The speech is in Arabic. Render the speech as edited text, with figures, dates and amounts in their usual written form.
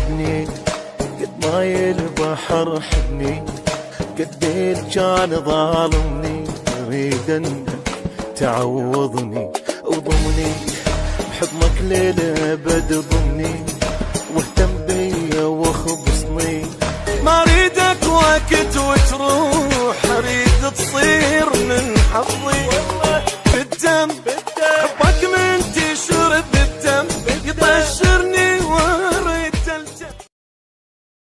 عذبني، قد ماي البحر حبني، قد كان ظالمني، اريد انك تعوضني وضمني بحضنك للابد، ضمني واهتم بيا واخبصني. ما اريدك وقت وتروح، اريد تصير من حظي بالدم